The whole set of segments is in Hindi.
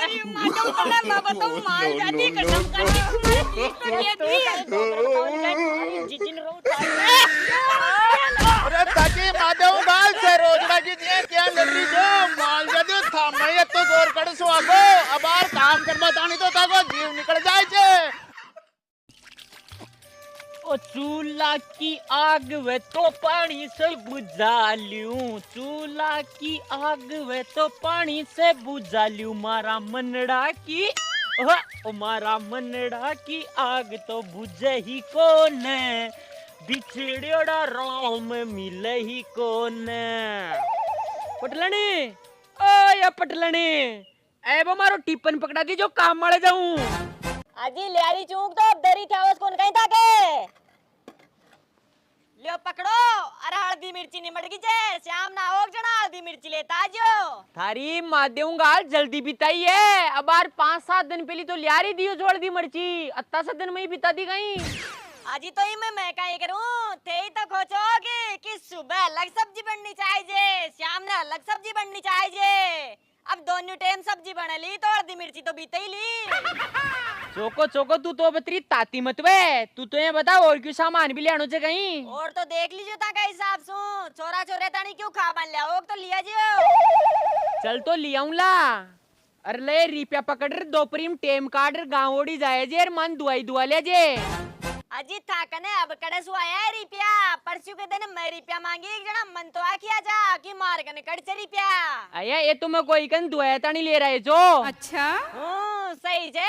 अरे माधव तने मैं बताऊं माल जाती कसम खाती तुम्हारी चीज तो ये थी जिजिन रो अरे ताकि माधव बाल से रोजड़ा की दिए क्या लगी जो माल जाती था मैं तो जोर कर सो आगो अबार काम कर बतानी तो ताको जीव निकल जाए छे ओ चूल्हा की आग वे तो पानी से बुझा लूं चूल्हा की आग वे तो पानी से बुझा लूं मारा मनड़ा की ओ मारा मनड़ा की आग तो बुझे ही कौन बिछड़ियोड़ा राम मिले ही कौन पटलनी ओ या पटलनी एबो मारो टिपन पकड़ा दी जो काम वाले जाऊं आजी लियारी चूक तो अब दरी थावस कौन कहीं ताके लियो पकड़ो अरे हल्दी मिर्ची निमड़ गई जे श्याम ना होग जना हल्दी मिर्ची लेता जो थारी मार देऊंगा जल्दी बिताई है अब बार 5-7 दिन पहले तो लियारी दियो जोड़ दी मर्ची अत्ता सा दिन में ही बिता दी गई आजी तो ही मैं काहे करूं थे ही तो खोचोगे कि सुबह अलग सब्जी बननी चाहिए शाम ने अलग सब्जी बननी चाहिए अब दोनों टाइम सब्जी बना ली तो हल्दी मिर्ची तो बीते ही ली चोको चोको तू तो बतरी ताती मत वे तू तो ये बता और क्यों सामान भी लेनो चे कहीं और तो देख लीजिए ताका हिसाब सु छोरा छोरे तानी क्यों खा बन लिया ओक तो लिया जियो चल तो लियाऊं ला अरे ले रिपिया पकड़ दोपरी में टेम काट गाँव ओड़ी जाए जे मन दुआई दुआ ले जे अजी था कने अब कड़े सुआया है रिपिया परसों के दिन मैं रिपिया मांगी एक जना मन तो आखिया जा कि मार कने कड़ से रिपिया अया ये तो मैं कोई कन दुआया तानी ले रहे जो अच्छा सही छे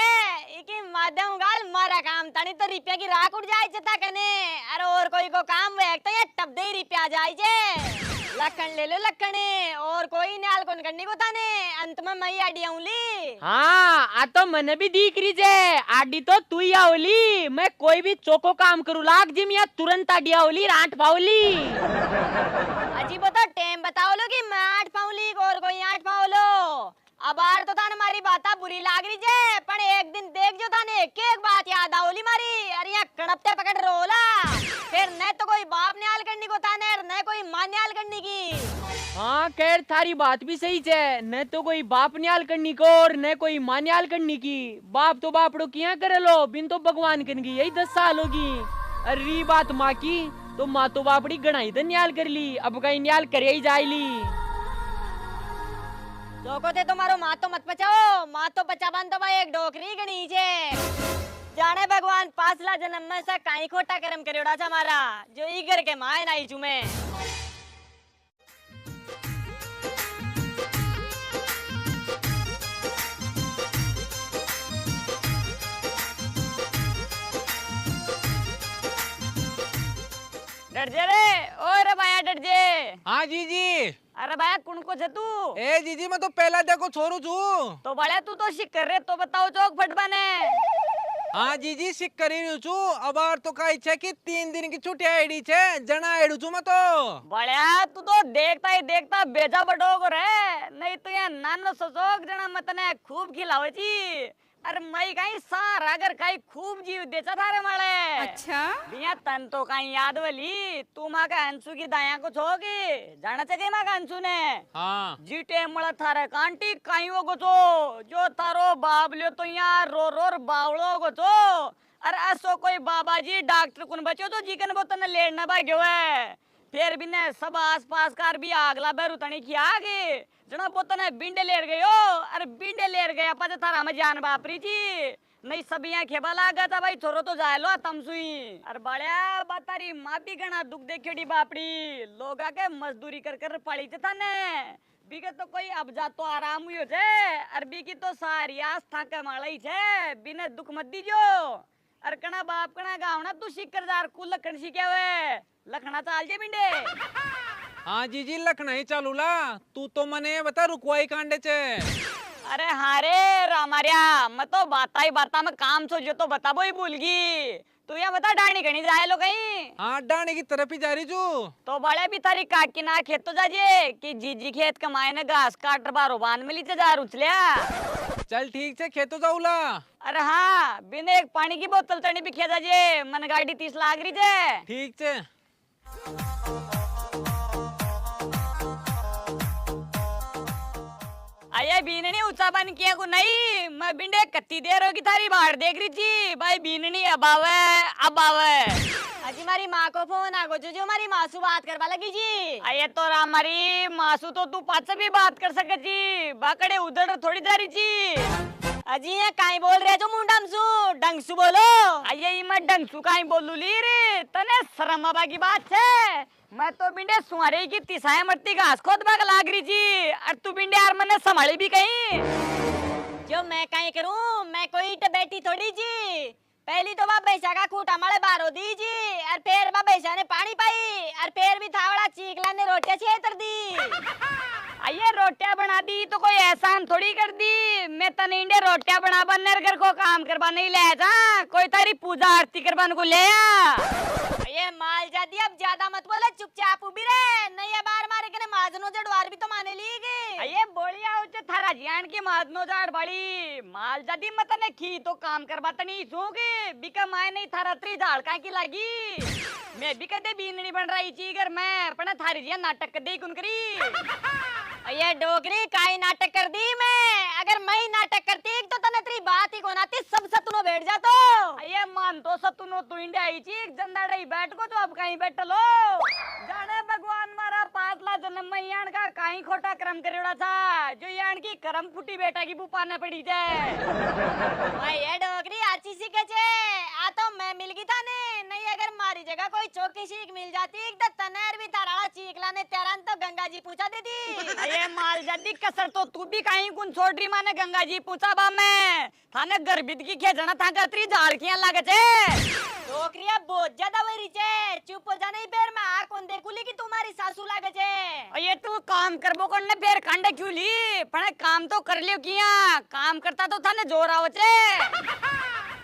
इकी माध्यम गाल मारा काम तानी तो रिपिया की राख उड़ जाए जता कने अरे और कोई को काम वे तो ये टप दे रिपिया जाए जे लखन ले लो लखने और कोई नाल कोन करनी को ताने अंत में मैं आडी आऊली हाँ आ तो मने भी दिख रही जे आडी तो तू ही आवली मैं कोई भी चोको काम करू लाग जिम या तुरंत आडी आवली रांट पावली अजी बता टाइम बताओ लो कि मैं 8 पाऊली और कोई 8 पाओ लो अब आर तो ताने मारी बाता बुरी लाग रही जे पण एक दिन देख जो ताने एक एक बात याद आवली मारी अरे या कड़पते पकड़ रोला फिर न तो कोई बाप न्याल करनी को ताने न कोई मां न्याल करनी की हाँ खैर थारी बात भी सही है न तो कोई बाप न्याल करनी को और न कोई मां न्याल करनी की बाप तो बापड़ो किया करे लो बिन तो भगवान करनी यही 10 साल होगी अरे बात माँ की तो माँ तो बापड़ी गणाई तो न्याल कर ली अब कहीं न्याल करे ही जाए ली चौको थे तुम्हारो माँ तो मत बचाओ माँ तो बचावन तो भाई एक डोकरी गणी छे जाने भगवान पासला जन्म में सा काई खोटा कर्म करेड़ा था हमारा जो ई घर के माए नाई चुमे डर जे रे ओ रे भाया डर जे हाँ जीजी अरे भाया कुण को छे तू ए जीजी मैं तो पहला देखो छोरू छू तो बड़े तू तो शिक कर रे तो बताओ चौक फट बने हाँ जीजी सिक करी रही छू अबार तो कही छे कि 3 दिन की छुट्टी आईडी छे जना आईडू छू मैं तो बड़िया तू तो देखता ही देखता बेजा बडोग रे नहीं तो ये नानो ससोक जना मतने खूब खिलावे छी अरे मई कहीं सार अगर कहीं खूब जीव देचा थारे माले अच्छा बिया तन तो कहीं याद वली तू माँ का अंशु की दाया को छोगी जाना चाहिए माँ का अंशु ने हाँ जीटे मला थारे कांटी कहीं वो गोचो जो थारो बाप लियो तो यहाँ रो रो बावड़ो गोचो अरे ऐसो कोई बाबा जी डॉक्टर कुन बचो तो जीकन वो तने लेना भाग्यो है फिर भी ने सब आस पास कार भी आगला बेरु तनी किया आगे जना पोतने बिंडे लेर गयो अरे बिंडे लेर गया पचे थारा में जान बापरी थी नहीं सब यहाँ खेबा लागा था भाई छोरो तो जाए लो तम सुई अरे बड़िया बतारी माँ भी गना दुख देखियोड़ी बापड़ी लोगा के मजदूरी कर कर पड़ी थे थाने बीके तो कोई अब जा तो आराम हुई छे अरबी की तो सारी आस था के मालाई छे बिना दुख मत दीजो अरे कना बाप कना गावना तू शिकरदार को लखन सीखे हुए लखना चाल जे बिंडे हाँ जीजी लखना ही चालू ला तू तो मने बता रुकवाई कांडे चे अरे हारे रामारिया मैं तो बाता ही बाता में काम सोचो तो बता वो ही भूल गई तू यहाँ बता डाणी कहीं जाए लो कहीं हाँ डाणी की तरफ ही जा रही छू तो बड़े भी थारी काट की ना खेत तो जाजे कि जीजी खेत कमाए ने घास काट बारो बांध मिली थे जा उछलिया चल ठीक है खेतो जाऊला अरे हाँ बिना एक पानी की बोतल तनी भी खेत जाजे मन गाड़ी 30 लाग रही थे ठीक है अये बीननी ऊंचा बन किया को नहीं, मैं बिंडे कत्ती देर होगी थारी बाहर देख रही थी भाई बीननी अब आवे। अजी मारी माँ को फोन आगो जो मारी मासू बात करवा लगी जी। अये तो हमारी मासू तो तू पास से भी बात कर सके जी, बाकड़े उधर थोड़ी जा रही जी। अजी ये काई बोल रहे जो मुंडमसू डंगसू बोलो। अये मैं डंगसू काई बोलू ली रे, तने शर्म आबा की बात है। मैं तो बिंडे सुहारे की तिसाए मरती घास खोद बाग लाग रही जी, और तू बिंडे यार मैंने संभाली भी कहीं। जो मैं कहीं करूं, मैं कोई तो बेटी थोड़ी जी। पहली तो बाप भैंसा का खूटा मारे बारो दी जी, और फिर बाप भैंसा ने पानी पाई, और फिर भी थावड़ा चीकला ने रोटियां छेतर दी। आइए रोटियां बना दी तो कोई एहसान थोड़ी कर दी, मैं तने इंडे रोटियां बना बनने घर को काम करवा नहीं ले जा, कोई तारी पूजा आरती करवाने को ले आ। ये माल जाती अब ज्यादा मत बोले, चुपचाप उभी रहे, नहीं ये बार मारे के माजनो जड़वार भी तो माने लीगी। ये बोलिया उच्च थारा जियान की माजनो जड़ बड़ी माल जाती मत ने खी तो काम करवाता नहीं सूगी, बिका माय नहीं थारा त्री झाड़ का की लगी। मैं भी कदे बीननी बन रही थी घर में, पर थारी जिया नाटक कर दे कुन करी। ये डोगरी काई नाटक कर दी मैं, अगर मैं ही नाटक करती तो तने तेरी बात ही कोनाती, सब सतुनो बैठ जातो। ये मान तो सतुनो तू इंडिया आई चीक जंदा रही बैठ को तो अब कहीं बैठ लो। जाने भगवान मारा पातला जन्म में यान का कहीं खोटा कर्म करेड़ा था, जो यान की कर्म फुटी बेटा की बुपा न पड़ी जाए। मैं ये डोगरी अच्छी सीखे छे, आ तो मैं मिल गई था ने, नहीं अगर मारी जगह कोई चौकी सीख मिल जाती तो तनेर भी तारा चीकला ने तेरन तो गंगा जी पूछा देती। ये माल जाती कसर तो तू भी कहीं कुन छोड़ रही माने गंगा जी पूछा बा मैं, थाने गर्भित की खेजना था करती झाड़कियां लागे छे। डोकरिया बहुत ज्यादा वरी छे, चुप हो जा नहीं फिर मैं आ कौन देखुली कि तुम्हारी सासू लागे छे। ये तू काम करबो करने फिर खंडे क्यों ली, पण काम तो कर लियो किया, काम करता तो थाने जोर आवो छे।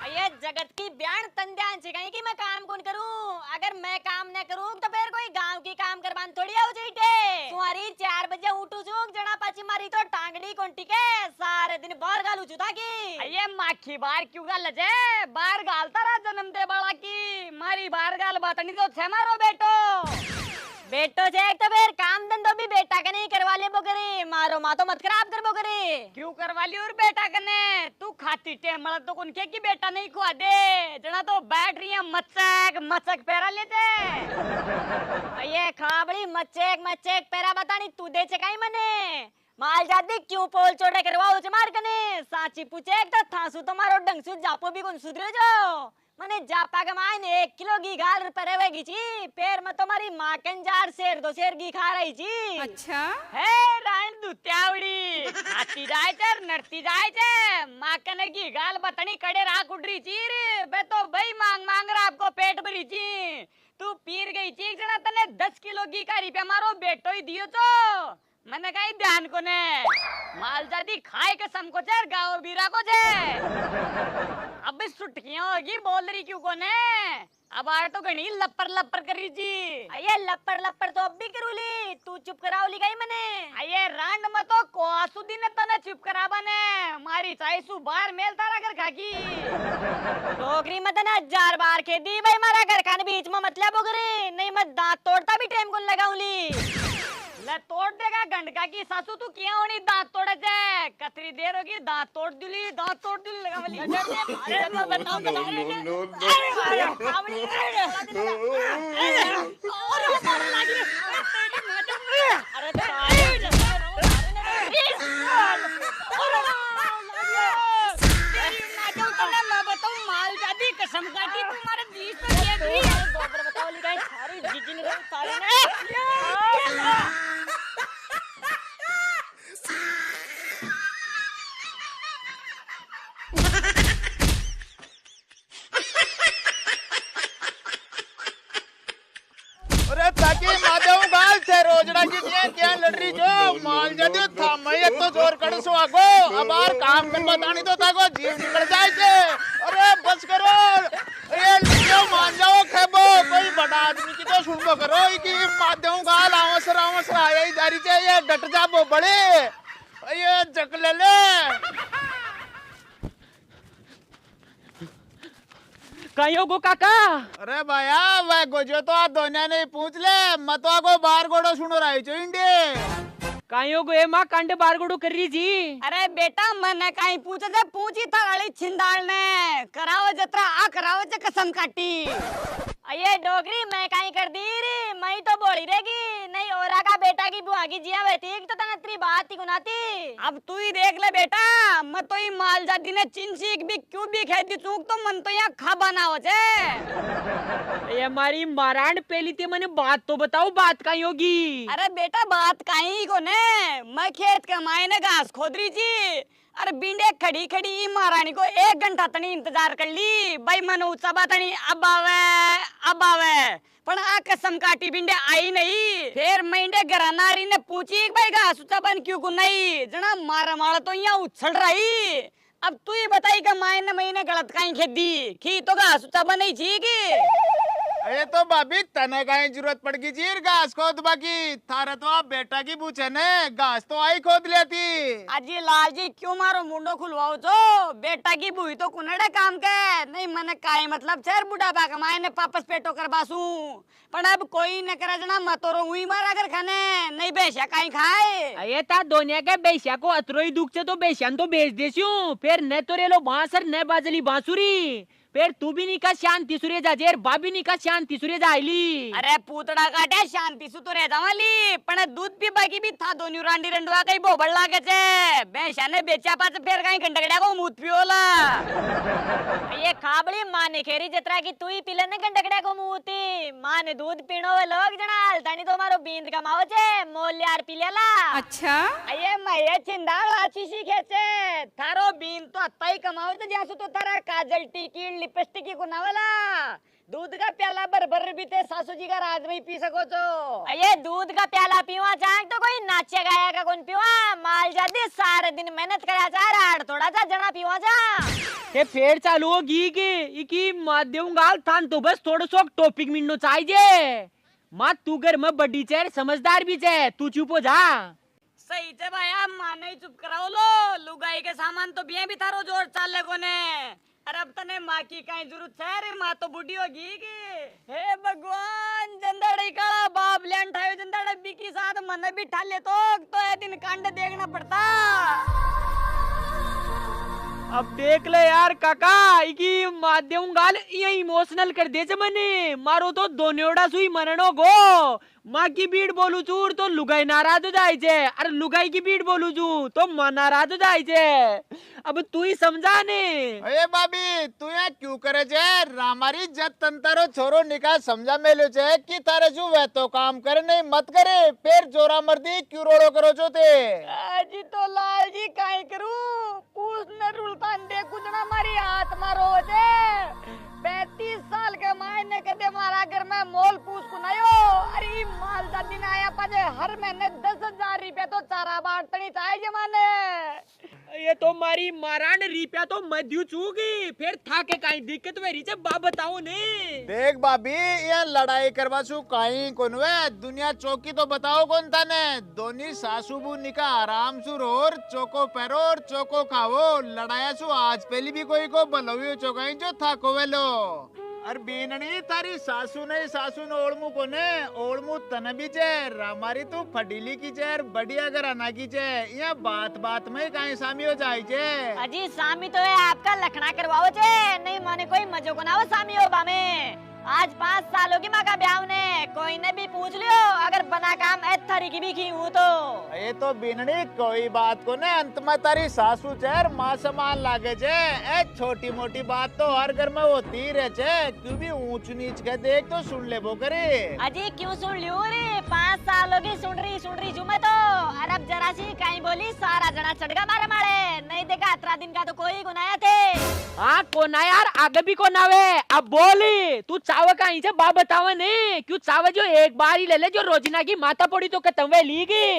ये जगत की ब्यान तंध्यान से कहीं कि मैं काम कौन करूं, अगर मैं काम न करूं तो फिर कोई गांव की काम करवान थोड़ी आओ जाइटे। तुम्हारी 4 बजे उठू छूं जना पाची मारी तो टांगड़ी कौन टिके, सारे दिन बाहर गालू चुता की। ये माखी बाहर क्यों गाल जे, बाहर गालता रहा जन्म दे बाला की, मारी बाहर गाल बात नहीं तो छे मारो बेटो जे तो फिर काम धंधो भी बेटा के नहीं करवा ले बोकरे, मारो माँ तो मत खराब कर बोकरे। क्यों करवा ली और बेटा कने, तू खाती टेमल तो उनके की बेटा नहीं खुआ दे, जना तो बैठ रही है मचक पैरा लेते। ये खाबड़ी मचक पैरा बतानी तू दे चकाई मने, माल जाती क्यों पोल चोड़े करवाओ चे मार कने, साची पूछे तो थासू तुम्हारो डंग सु जापो भी कौन सुधरे जो, मने जापा के मायने 1 किलो घी गाल परवेगी जी, पैर में तुम्हारी माँ कंजार शेर 2 शेर घी खा रही जी। अच्छा है रान दुत्यावड़ी खाती जाए चर नरती जाए चे, माँ कने घी गाल बतनी कड़े राख उड़ रही जी रे, बे तो भाई मांग रहा आपको पेट भरी जी, तू पीर गई चीक जना तने 10 किलो घी का रुपया मारो बेटो ही दियो तो मैंने कही ध्यान को ने, माल जाती खाए कसम को चर गाँव बीरा को छे। अब सुटकियां होगी बोल रही क्यों कोने, अब आर तो घनी लप्पर करी जी। ये लप्पर तो अब भी करूली, तू चुप करावली गई मने। ये रांड में तो कोसु दिन तने चुप कराबा ने, मारी चाइसु बाहर मेल तारा घर खाकी। डोगरी में तने 1000 बार के दी भाई मारा घर खाने बीच में मतलब बोगरे, नहीं मैं दांत तोड़ता भी टाइम को लगाऊली। ले तोड़ देगा गंडका की सासू तू किया होनी दांत तोड़े जे, कतरी देर होगी दांत तोड़ दिली लगावली। अरे मैं बताऊं तो माल जाती कसम काटी तुम्हारे बीच तो ये भी गोबर बताओ लिखा सारी जिजिन सारे ने। अरे ताकि माधव गाल से रोजड़ा की दिए क्या लड़ रही जो माल जाते था मैं तो जोर कर सो आगो, अब आर काम कर बतानी तो ताको जीव निकल जाए छे। अरे बस करो, ये लियो मान जाओ खेबो, कोई बड़ा आदमी की तो सुनबो करो कि माधव गाल आवसर आया ही जारी छे, ये डट जाबो बड़े, ये जक ले कहीं होगो काका। अरे भैया वह गोजो तो आप दोनों ने पूछ ले, मत को बाहर गोड़ो सुनो रही छो इंडे। कायो गए माँ कंड बारगुडू कर रही जी। अरे बेटा मैंने कहीं पूछे थे, पूछी था अड़ी छिंदाल ने कराओ जत्रा आ कराओ चे कसम काटी। अये डोगरी मैं कहीं कर दी री, मैं तो बोली रहेगी नहीं औरा का बेटा की बुआ की जिया बैठी तो तना तेरी बात ही गुनाती। अब तू ही देख ले बेटा, मैं तो ही माल जाती ने चिंसीक भी क्यों भी खेती चूक तो मन तो यहाँ खा बना हो जे। ये हमारी मारांड पहली ते मैंने बात तो बताओ, बात कहीं होगी। अरे बेटा बात कहीं को ने, मैं खेत कमाए ने घास खोद रही थी। अरे बिंडे खड़ी खड़ी महारानी को 1 घंटा तनी इंतजार कर ली भाई मन ऊंचा बातनी अब आवे पण आ कसम काटी बिंडे आई नहीं। फिर मैंने घरानारी ने पूछी भाई घास ऊंचा बन क्यों को नहीं जना मारा मारा तो यहाँ उछल रही। अब तू ही बताई का मायने महीने गलत कहीं खेती खी तो घास ऊंचा बन ही अरे तो भाभी तने कहीं जरूरत पड़ गई जी घास खोद बाकी थारा तो आप बेटा की पूछे ने घास तो आई खोद लेती। अजी लाल जी क्यों मारो मुंडो खुलवाओ जो बेटा की बुई तो कुनड़े काम के नहीं मने काई मतलब छेर बुढ़ापा कमाए ने पापस पेटो कर बासू पण अब कोई न करे जना मतोरो हुई मारा कर खाने नहीं बेचा काई खाए। अये ता दोनिया के बेस्या को अतरो ही दुख से तो बेस्यान तो बेच देसियो फिर न तो रेलो बांसर न बाजली बांसुरी फिर तू भी निका शांति सुरे जा जेर बाबी निका शांति सुरे जा आईली। अरे पूतड़ा काटे शांति सु तो रह जावाली पण दूध पी बाकी भी था दोनी रांडी रंडवा कई बोबड़ लागे छे बेचा ने बेचा पाच फिर कहीं गंडगड़ा को मुत पियोला। ये खाबड़ी मां ने खेरी जतरा की तू ही पिले ने गंडगड़ा को मुती मां ने दूध पीणो वे लोग जना तानी तो मारो बींद कमाओ छे मोल यार पी लेला। अच्छा ये मैं चिंदाल आची सी खेचे थारो बींद तो अत्ता ही कमाओ तो जैसो तो थारा काजल टिकी लिपस्टिक को नावला दूध का प्याला भर भी ते सासू जी का रात में पी सको तो। ये दूध का प्याला पीवा चाहे तो कोई नाचे गाया का कौन पीवा माल जाती सारे दिन मेहनत करा जा राड थोड़ा सा जना पीवा जा ये फेर चालू होगी के इकी माध्यम गाल थान तो बस थोड़ा सो टॉपिक मिलनो चाहिए मां तू घर में बड़ी चेर समझदार भी छे तू चुप हो जा। सही छे भाई माने ही चुप कराओ लो लुगाई के सामान तो भी थारो जोर चाले कोने। अरे अब तने माँ की कहीं जरूरत है रे माँ तो बुढ़ी होगी की। हे भगवान जंदड़ी काला बाप लेन ठायो जंदड़ा बी की साथ मन भी ठा ले तो ये दिन कांड देखना पड़ता। अब देख ले यार काका इकी माध्यम गाल ये इमोशनल कर दे जे मने मारो तो दोनेड़ा सुई मननो गो माँ की बीड़ बोलू चूर तो लुगाई नाराज हो जाए छे अरे लुगाई की बीड़ बोलू चू तो मां नाराज हो जाए छे। अब तू ही समझा ने। अरे भाभी तू यहाँ क्यों करे छे हमारी जत तंतरो छोरो निकाल समझा मेलो छे कि तारे जो वे तो काम करे नहीं मत करे फिर जोरा मर्दी क्यों रोड़ो करो जो ते। जी तो लाल जी काई करूं पूछ न रुलतान दे कुछ मारी हाथ मारो छे 35 साल के मायने कदे मारा घर में मोल पूछ कुनायो अरे माल दा दिन आया पाजे हर महीने 10,000 रुपया तो चारा बांटनी चाहिए माने। ये तो मारी मारान रिपया तो मध्यु चूगी फिर था के काई दिक्कत वे रीचे बा बताओ ने। देख भाभी ये लड़ाई करवा सु काई कोन वे दुनिया चौकी तो बताओ कौन था ने दोनी सासू बू निका आराम सु रोर चौको पैरो और चौको खाओ लड़ाया सु आज पहली भी कोई को बलवियो चौकाई जो था को वेलो अर बीननी तारी सासू ने ओळमू कोने ओळमू तने भी चेर हमारी तू फडीली की चेर बढ़िया घराना की चेर यहाँ बात में काई सामी हो जाए चे। अजी सामी तो है आपका लखना करवाओ चे नहीं माने कोई मजो को ना हो सामी हो बामे आज 5 सालों की माँ का ब्याह ने कोई ने भी पूछ लियो अगर बना काम एथरी की भी की हूँ तो ये तो बिननी कोई बात को ने अंत में तारी सासू चेर माँ समान लागे चे ए छोटी मोटी बात तो हर घर में होती रहे चे क्यों भी ऊंच नीच के देख तो सुन ले वो करे। अजी क्यों सुन लियो रे 5 सालों की सुन रही जू मैं तो अरे अब जरा सी कहीं बोली सारा जना चढ़गा मारे मारे नहीं देखा 18 दिन का तो कोई गुनाया थे। हाँ कोना यार आगे भी कोना वे अब बोली तू चाव कहीं से बा बतावा ने क्यों चाव जो एक बार ही ले ले जो रोजिना की माता पड़ी तो खत्म वे लीगी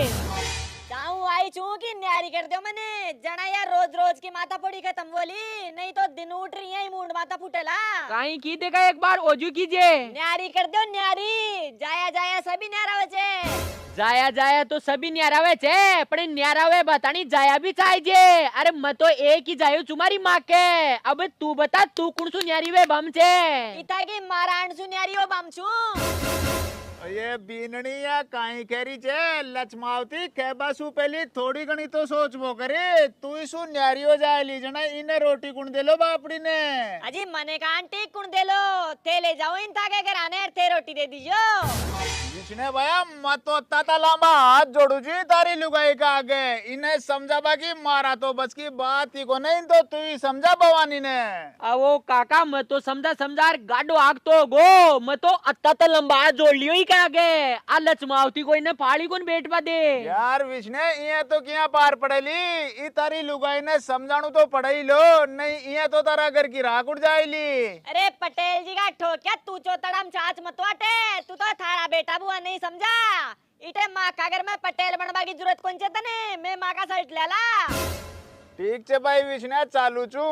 चाहूं आई चू की न्यारी कर दो मैंने जना यार रोज की माता पड़ी खत्म बोली नहीं तो दिन उठ रही है मुंड माता फुटेला कहीं की देखा एक बार ओजू कीजिए न्यारी कर दो न्यारी जाया सभी न्यारा बचे जाया तो सभी न्यारावे छे पण न्यारावे बतानी जाया भी चाहिए। अरे मैं तो एक ही जायो तुम्हारी माँ के अब तू बता तू कौन सु न्यारी वे बम छे इता की माराण सु न्यारी हो बम छु। ये बीनणी या काई केरी छे लचमावती केबासु पहली थोड़ी घणी तो सोचबो करे तू इसु न्यारी हो जाए ली जना इने रोटी कुण देलो बापड़ी ने। अजी मने का आंटी कुण दे लो थे ले जाओ इन ताके घराने थे रोटी दे दीजो। जिसने भया मत तो ताता लामा हाथ जोड़ू जी तारी लुगाई का आगे इन्हें समझा बाकी मारा तो बस की बात ही को नहीं तो तू ही समझा भवानी ने। वो काका मैं तो समझा गाडो आग तो गो मैं तो अत्ता तो लंबा जोड़ लियो ही क्या आगे आ लचमावती को इन्हें फाड़ी कौन बैठ पा दे यार विष्णे ये तो क्या पार पड़ेली ई तारी लुगाई ने समझाणु तो पड़े लो नहीं ये तो तारा घर की राख उड़ जाएली। अरे पटेल जी का ठोक्या तू चोतड़म चाच मतवाटे तू तो थारा बेटा बुआ नहीं समझा इटे माँ का घर में पटेल बनवा की जरूरत कौन चे तने मैं माँ का सर्ट ले ला। ठीक छे भाई विष्णु चालू छू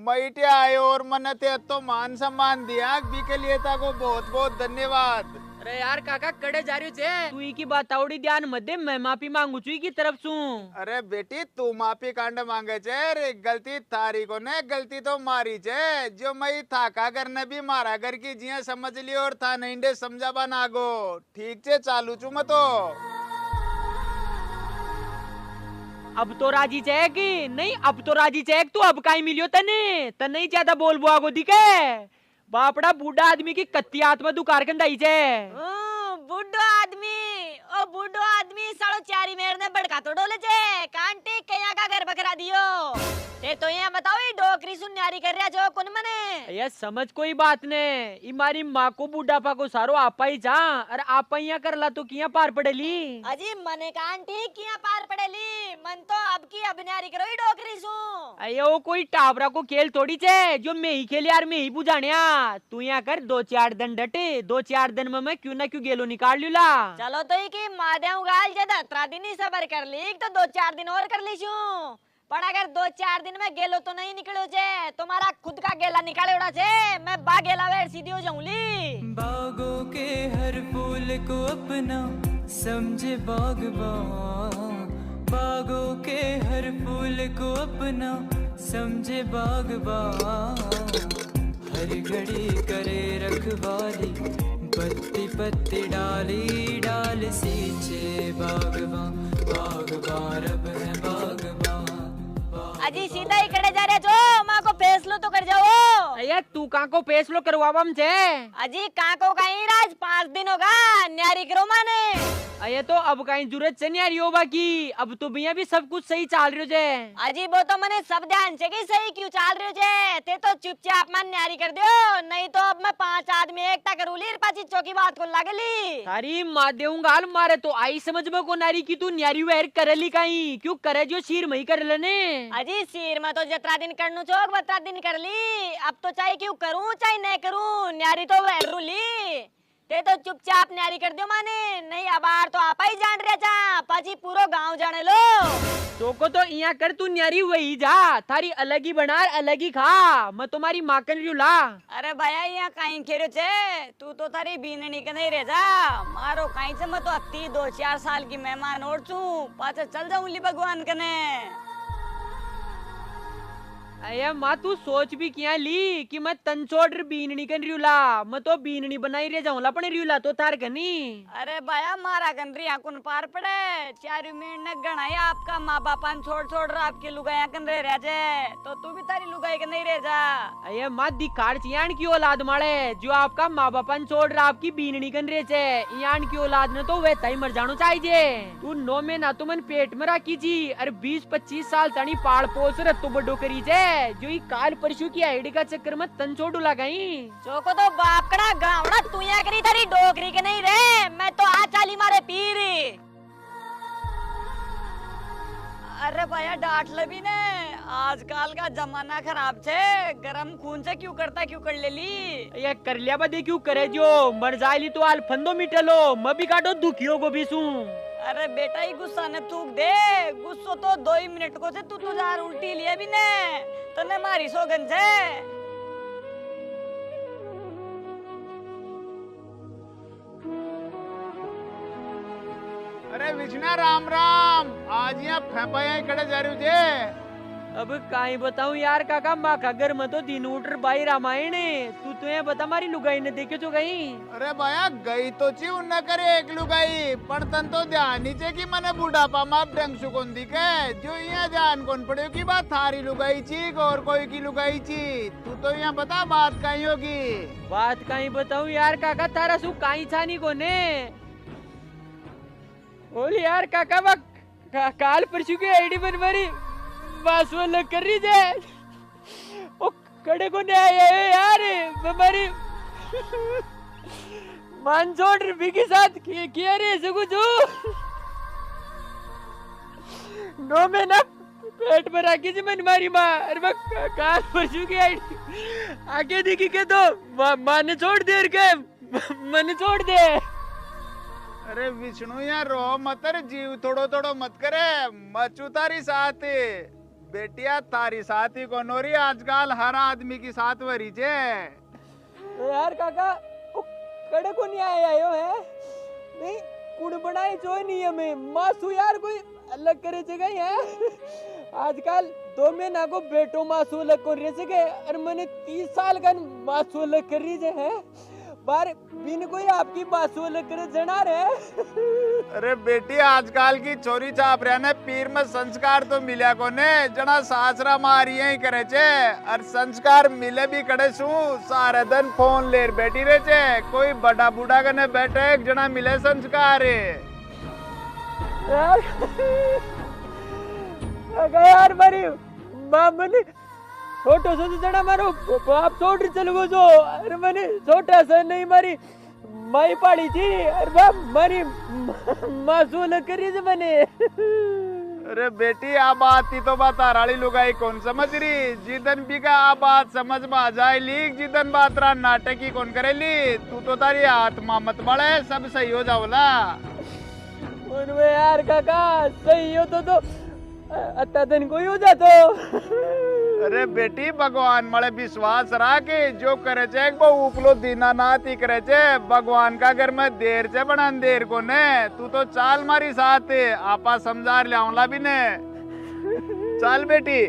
मईटे आयो और मन ते तो मान सम्मान दिया बी के लिए ताको बहुत बहुत धन्यवाद। अरे यार काका कड़े जा रही छे तू की बात आवड़ी ध्यान मत दे मैं माफी मांगू छू की तरफ सू। अरे बेटी तू माफी कांड मांगे छे रे गलती थारी को ने गलती तो मारी छे जो मई था का करने भी मारा कर की जिया समझ ली और था नहीं दे समझा बनागो ठीक छे चालू छू मैं तो। अब तो राजी छे कि नहीं अब तो राजी छे तू अब काई मिलियो तने त नहीं ज्यादा बोल बुआ को दिखे बापड़ा बूढ़ा आदमी की कत्ती आत्मा दुकार कंदाई छे। बूढ़ो आदमी ओ बूढ़ो आदमी सालो चारी मेर ने बड़का तो डोले छे कांटी कया का घर बकरा दियो ते तो यहाँ बताओ ये डोकरी सुन न्यारी कर रहा जो कौन मने ये समझ कोई बात ने हमारी माँ को बूढ़ापा को सारो आपा ही जा अरे आपा यहाँ कर ला तो किया पार पड़ेली। अजी मने का आंटी किया पार पड़ेली मन तो अब की अब न्यारी करो ये डोकरी सु अयो कोई टावरा को खेल थोड़ी छे जो मैं ही खेल यार मैं ही बुझाने तू यहाँ कर 2-4 दिन डटे 2-4 दिन में मैं क्यों ना क्यों गेलो निकाल लूला। चलो तो ही की मादेव गाल ज्यादा 3 दिन ही सबर कर ली तो 2-4 दिन और कर ली छू पर अगर 2-4 दिन में गेलो तो नहीं निकलो जे तुम्हारा खुद का गेला निकाले उड़ा छे मैं बा गेला वेर सीधी हो जाऊंगी। बागों के हर फूल को अपना समझे बागबान बागों के हर फूल को अपना समझे बागबान हर घड़ी करे रखवाली पत्ती पत्ती डाली डाल सींचे बागबान बागबान रब है बागबान। अजी सीधा ही खड़े जा रहे जो माँ को फैसलो तो कर जाओ। अये तू कहाँ को फैसलो करवावम छे अजी काको का ही राज 5 दिन होगा न्यारी करो माने। अये तो अब कहीं जरूरत से नहीं आ रही हो बाकी अब तो भैया भी सब कुछ सही चल रही हो जे। अजी वो तो मैंने सब ध्यान से कि सही क्यों चल रही हो जे ते तो चुपचाप मन न्यारी कर दियो नहीं तो अब मैं 5 आदमी एकता करूली पाची चौकी बात को लागली सारी माँ देऊंगाल मारे तो आई समझ में को नारी की तू न्यारी वेर करली कहीं क्यों करे जो शीर मई कर लेने। अजी सिर में तो जतरा दिन करनू चोक 12 दिन कर ली अब तो चाहे क्यों करूं चाहे नहीं करूं न्यारी तो वेर रूली ते तो चुपचाप न्यारी कर दियो माने नहीं अबार तो आपा ही जान रहा जा पाजी पूरो गांव जाने लो तो को तो यहाँ कर तू न्यारी वही जा थारी अलग ही बना अलग ही खा मैं तुम्हारी माकन ला। अरे भैया यहाँ कहीं खेरो छे तू तो थारी बीननी के नहीं रह जा मारो कहीं से मैं तो अत्ती 2-4 साल की मेहमान ओढ़ चू पाछे चल जाऊं ली भगवान कने। अये माँ तू सोच भी किया ली कि मैं तनचोड़ बीननी कन रियुला मैं तो बीननी बनाई रे जाऊंला पण रियुला तो थार कनी। अरे भैया मारा कन रिया कुन पार पड़े 4 मिनट ने गणाई आपका माँ बापान छोड़ छोड़ रहा आपकी लुगाया कन रह जे तो तू भी तारी लुगाई कन नहीं रह जा। अये माँ दिखाड़ चियान की औलाद मारे जो आपका माँ बापान छोड़ रहा आपकी बीननी कन रहे छे यान की औलाद ने तो वे तई मर जानो चाहिए तू 9 महीना तो मन पेट में रखी जी अरे 20-25 साल तनी पाल पोस रत्तो बड्डो करी जे जो ही काल परसों की आईडी का चक्कर में तन छोड़ू लगाई चोको तो बापकड़ा गावड़ा तू यहाँ करी थारी डोकरी के नहीं रे मैं तो आ चाली मारे पीरी। अरे भैया डांट ले भी ने आजकल का जमाना खराब छे गरम खून से क्यों करता क्यों कर ले ली ये कर लिया बदे क्यों करे जो मर जायली तो आल फंदो मिटलो मैं भी काटो दुखियों को भी सू। अरे बेटा ही गुस्सा ने थूक दे गुस्सो तो 2 ही मिनट को से तू जार उल्टी लिए भी ने तने मारी सोगन से। अरे विष्णा राम राम आज यहाँ फेंपाया खड़े जा रही जे अब काई बताऊं यार काका, माँ का घर में तो दिन उठ बाई रामायण है। तू ये बता मारी लुगाई ने देखे तो गई? अरे भैया गई तो ची उन्ना करे एक लुगाई, पण तन तो ध्यान ही चे कि मने बुढ़ापा माप ढंग से कौन दिखे, जो यहाँ ध्यान कौन पड़े की बात थारी लुगाई ची और कोई की लुगाई ची। तू तो यहाँ बता बात कहीं होगी। बात कहीं बताऊं यार काका, तारा सु काई छानी कोने बोल यार काका। काल परसों की आईडी बनवारी बासुआ लग कर रही है। ओ कड़े को नहीं आया यार, हमारी मानसोड़ भी के साथ किया रे ऐसे कुछ नो में ना पेट पर आके जी मन मारी माँ। अरे मैं काल परसों की आईडी आगे देखी के तो माँ ने छोड़ दे के मन छोड़ दे। अरे विष्णु यार रो मत रे, जीव थोड़ो थोड़ो मत करे, मचू तारी साथ बेटिया, तारी साथी को नोरी आजकल हर आदमी की साथ वरी छे। यार काका कड़े को नहीं आया है नहीं कुड़ बनाई जो नहीं हमें मासू यार कोई अलग करे जगह है। आजकल 2 महीना को बेटो मासू अलग कर रहे थे और मैंने 30 साल का मासू अलग कर रही है बार बिन कोई आपकी बासु अलग करे जना रे। अरे बेटी आजकल की छोरी छाप रहे ने पीर में संस्कार तो मिला कोने, जना सासरा मारी ही करे छे और संस्कार मिले भी करे सु सारे दिन फोन लेर बैठी रहे छे, कोई बड़ा बूढ़ा कने बैठे एक जना मिले संस्कार यार मारी मामनी छोटो सा जना मारो बाप छोड़ चल गो जो। अरे मैंने छोटा सा नहीं मारी माई पाड़ी थी अरे बाप मारी मासूल करी से मैंने। अरे बेटी आ बात ही तो बात राड़ी लुगाई कौन समझ रही, जिदन भी का आ बात समझ में आ जाए लीक, जिदन बात रा नाटक ही कौन करे ली। तू तो तारी आत्मा मत बढ़े, सब सही हो जाओला। उनमें यार काका सही हो तो अत्ता दिन कोई हो जातो। अरे बेटी भगवान मळे विश्वास राखे, जो करे छे वो उपलो दीनानाथ ही करे छे, भगवान का घर में देर से बना देर को ने। तू तो चाल मारी साथ आपा समझा लियाऊला भी ने, चाल बेटी।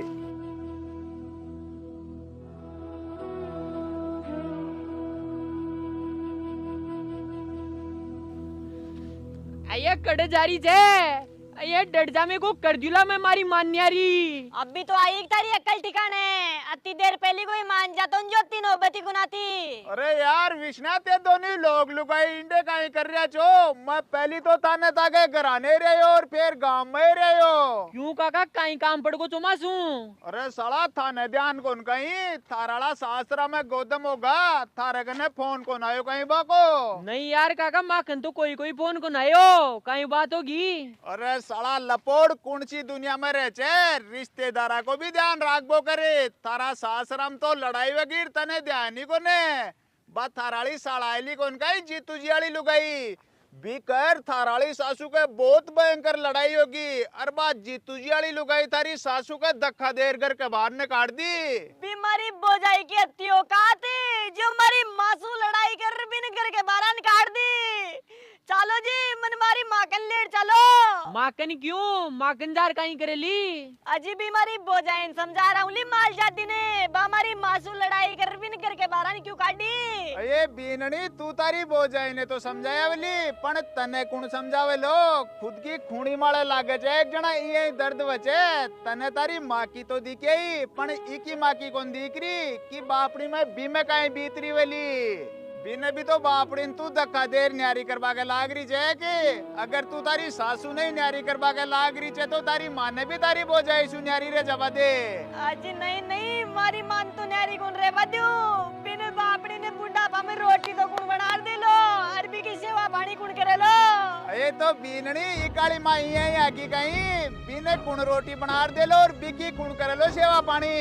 आया कड़े जारी छे ये डर जा में को कर दिला मैं मारी मान्यारी। अभी तो आई तारी अक्ल ठिकाने, अति देर पहले कोई मान जातो जो तीन नौबती गुनाती। अरे यार विष्णा ते दोनों लोग लुगाई इंडे काहे कर रहे छो, मैं पहली तो ताने ताके घराने रहे और फिर गांव में रहे हो। क्यों काका कहीं काम पड़ को चुमासू? अरे साला थाने ध्यान कौन कहीं, थाराला सासरा में गोदम होगा, थारे कने फोन कौन आयो कहीं बाको? नहीं यार काका माखन तो कोई कोई फोन को आयो, कहीं बात होगी? अरे साला लपोड़ कुणची दुनिया में रहे छे, रिश्तेदारा को भी ध्यान राखबो करे, थारा सासराम तो लड़ाई वगैर तने ध्यान ही कोने। बात थाराली साड़ाईली कौन कही जीतू जी वाली लुगाई भी कर, थाराली सासू के बहुत भयंकर लड़ाई होगी, और बात जीतू जी वाली लुगाई थारी सासू के धक्का देर घर के बाहर ने काट दी। बीमारी बोझाई की अति औकात जो हमारी मासू लड़ाई कर बिन घर के बाहर निकाल दी। चलो जी मन मारी माकन लेट चलो। माकन क्यों? माकन जार कहीं करेली? अजी बीमारी बोझाइन समझा रहा हूँ ली माल जाती ने हमारी मासू लड़ाई कर बिन घर के बाहर क्यों काटी? अये बीननी तू तारी बोझाई ने तो समझाया वाली, पण तने कुण समझावे लो, खुद की खूणी माळे लागे छे एक जना ये दर्द वचे। तने तारी माँ की तो दिखे ही, पण ई की माँ की कौन दिख रही कि बापड़ी में बी में कहीं बीतरी वाली। बीने भी तो बापड़ी तू धक्का देर न्यारी करवा के लाग रही छे कि अगर तू तारी सासू नहीं न्यारी करवा के लाग रही छे तो तारी माँ ने भी तारी बोझाई सु न्यारी रे जवा दे। अजी नहीं नहीं मारी मान तो न्यारी कौन रे बद्यू, बिन बापड़ी ने बुढ़ापा में रोटी तो कौन बना दे लो, अरबी की सेवा पानी कौन करे लो। अये तो बीननी ई काली माँ ही है आकी कहीं, बीने कुण रोटी बना दे लो और बिकी कुण करे लो सेवा पानी।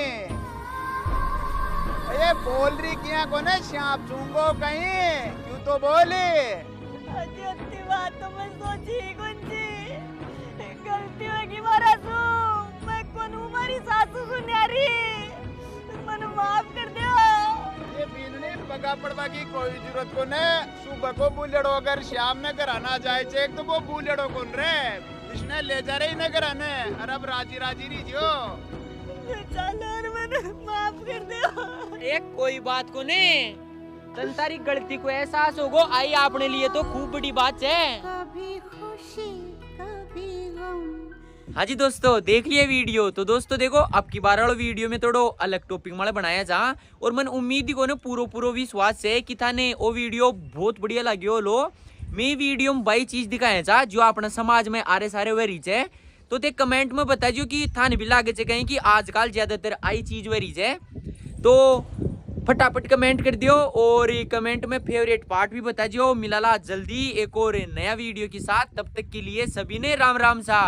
ये बोल रही किया कोने श्याप चूंगो कहीं, क्यों तो बोली। अजी अति बात तो मैं सोची कुंजी, गलती होगी मारा सू, मैं कौन हूँ मारी सासू सुन्यारी, मन माफ कर दो। ये बीननी पगा पड़वा की कोई जरूरत को ने, सुबह को बुलेड़ो अगर शाम में कराना जाए चेक तो वो बुलेड़ो कौन रे, इसने ले जा रही न कराने, और अब राजी राजी रही जो। चल और मैंने माफ कर दो। एक कोई बात को नहीं, तन तारी गलती को एहसास होगो, आई आपने लिए तो खूब बड़ी बात है। कभी खुशी कभी गम। हाँ जी दोस्तों, देख लिए वीडियो तो दोस्तों देखो, अब की बार वाला वीडियो में थोड़ो अलग टॉपिक माला बनाया जा, और मन उम्मीद को पूरो विश्वास है कि थाने वो वीडियो बहुत बढ़िया लगियो लो। मैं वीडियो में वही चीज दिखाया जा जो अपना समाज में आरे सारे वे रीच है, तो ते कमेंट में बता जो कि थाने भी लागे चे कहीं कि आजकल ज्यादातर आई चीज वे रीच है, तो फटाफट कमेंट कर दियो, और कमेंट में फेवरेट पार्ट भी बता दियो। मिलाला जल्दी एक और नया वीडियो के साथ, तब तक के लिए सभी ने राम राम सा।